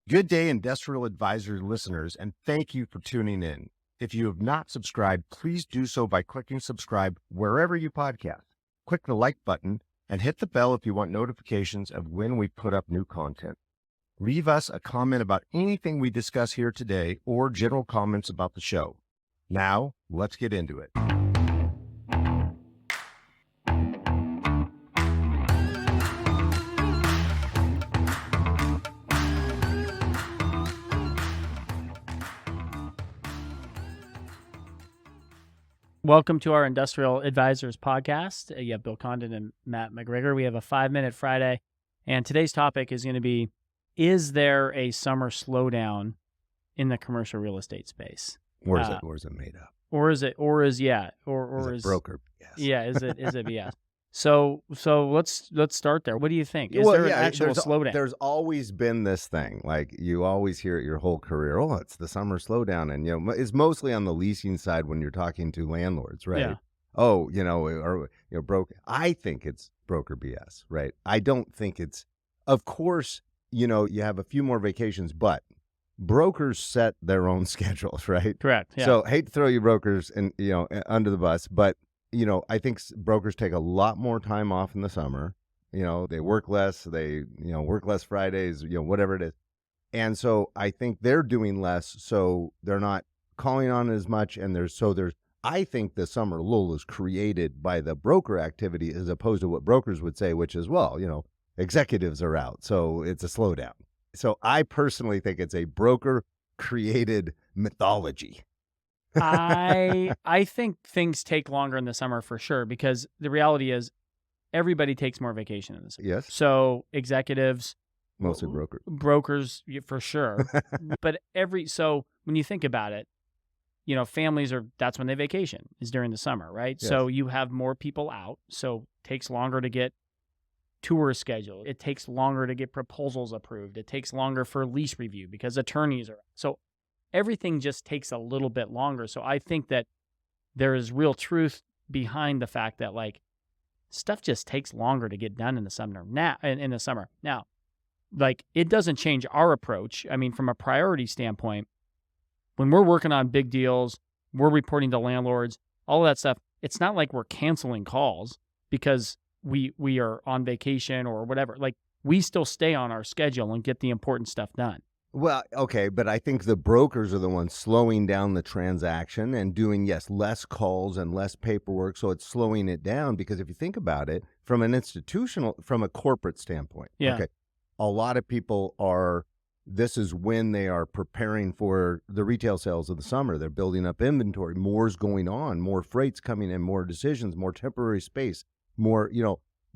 Good day, Industrial Advisor listeners, and thank you for tuning in. If you have not subscribed, please do so by clicking subscribe wherever you podcast. Click the like button and hit the bell if you want notifications of when we put up new content. Leave us a comment about anything we discuss here today or general comments about the show. Now, let's get into it. Welcome to our Industrial Advisors podcast. You have Bill Condon and Matt McGregor. We have a 5-Minute Friday, and today's topic is going to be, is there a summer slowdown in the commercial real estate space? Or is it made up? Is it broker? Yes. Yeah, is it BS? So let's start there. What do you think? Is there an actual slowdown? There's always been this thing, like you always hear it your whole career. Oh, it's the summer slowdown, and it's mostly on the leasing side when you're talking to landlords, right? Yeah. Oh, broke. I think it's broker BS, right? I don't think it's. Of course, you have a few more vacations, but brokers set their own schedules, right? Correct. Yeah. So hate to throw you brokers and under the bus, but I think brokers take a lot more time off in the summer. They work less. They work less Fridays. Whatever it is, and so I think they're doing less, so they're not calling on as much. And there's I think the summer lull is created by the broker activity as opposed to what brokers would say, which is, executives are out, so it's a slowdown. So I personally think it's a broker-created mythology. I think things take longer in the summer for sure, because the reality is everybody takes more vacation in the summer. Yes. So executives, mostly brokers for sure. But so when you think about it, families that's when they vacation, is during the summer, right? Yes. So you have more people out, so it takes longer to get tours scheduled. It takes longer to get proposals approved. It takes longer for lease review because attorneys are so everything just takes a little bit longer. So I think that there is real truth behind the fact that stuff just takes longer to get done in the summer. Now, it doesn't change our approach. I mean, from a priority standpoint, when we're working on big deals, we're reporting to landlords, all of that stuff. It's not like we're canceling calls because we are on vacation or whatever. We still stay on our schedule and get the important stuff done. Well, okay, but I think the brokers are the ones slowing down the transaction and doing, less calls and less paperwork. So it's slowing it down because if you think about it from a corporate standpoint, okay, a lot of people this is when they are preparing for the retail sales of the summer. They're building up inventory. More's going on, more freight's coming in, more decisions, more temporary space, more,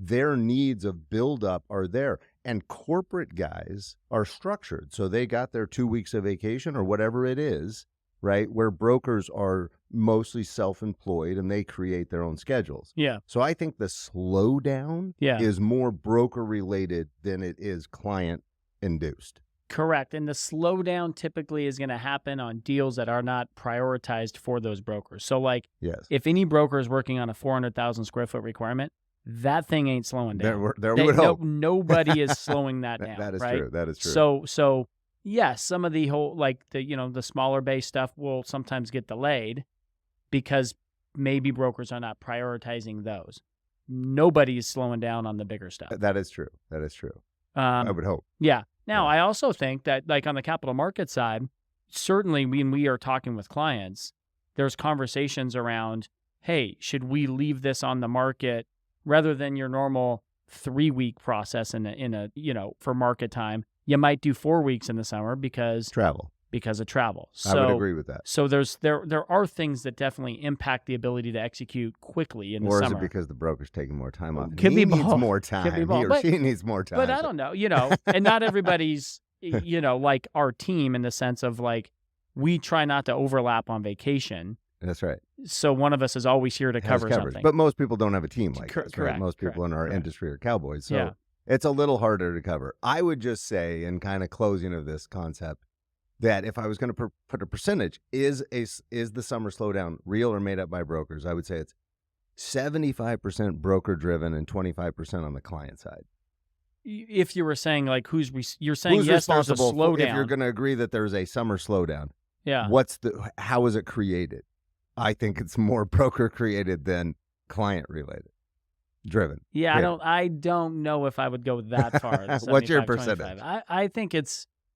their needs of buildup are there. And corporate guys are structured. So they got their 2 weeks of vacation or whatever it is, right? Where brokers are mostly self-employed and they create their own schedules. Yeah. So I think the slowdown is more broker related than it is client induced. Correct. And the slowdown typically is going to happen on deals that are not prioritized for those brokers. So if any broker is working on a 400,000 square foot requirement, that thing ain't slowing down. Nobody is slowing that down. That is right? true. That is true. So some of the whole the smaller bay stuff will sometimes get delayed because maybe brokers are not prioritizing those. Nobody is slowing down on the bigger stuff. That is true. I would hope. Yeah. Now, I also think that on the capital market side, certainly when we are talking with clients, there's conversations around, hey, should we leave this on the market rather than your normal 3-week process in a for market time? You might do 4 weeks in the summer because of travel. So, I would agree with that. So there are things that definitely impact the ability to execute quickly in the summer. Or is it because the broker's taking more time off? Could be both. He needs more time. He or she needs more time. But I don't know, and not everybody's, like our team in the sense of we try not to overlap on vacation. That's right. So one of us is always here to cover something. But most people don't have a team like this, right? Correct. Most people in our industry are cowboys. So it's a little harder to cover. I would just say, in kind of closing of this concept, that if I was going to put a percentage, is the summer slowdown real or made up by brokers? I would say it's 75% broker driven and 25% on the client side. if you were saying like you're saying Who's yes, there's a responsible slowdown. if you're going to agree that there's a summer slowdown? Yeah. How is it created? I think it's more broker created than client driven. Yeah, I don't know if I would go that far. What's your 75-25. percentage?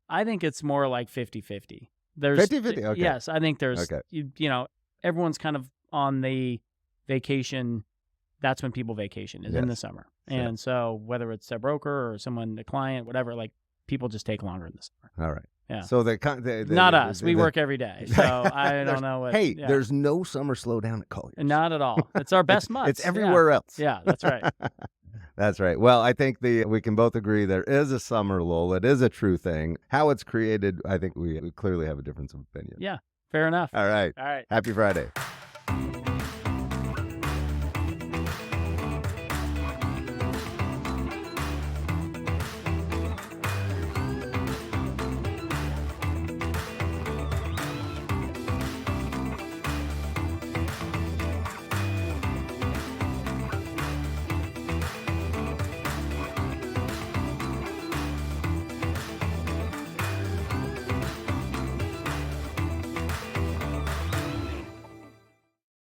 I think it's more like 50-50. There's 50-50, okay. Yes, I think there's Okay. you know, everyone's kind of on the vacation. That's when people vacation is in the Yes. summer. Sure. And so whether it's a broker or someone, a client, whatever, like people just take longer in the summer. All right. Yeah. So Not us. We work every day. So I don't know what. Hey, yeah. there's no summer slowdown at Colliers. Not at all. It's our best month. It's everywhere else. Yeah, that's right. That's right. Well, I think we can both agree there is a summer lull. It is a true thing. How it's created, I think we clearly have a difference of opinion. Yeah, fair enough. All right. All right. Happy Friday.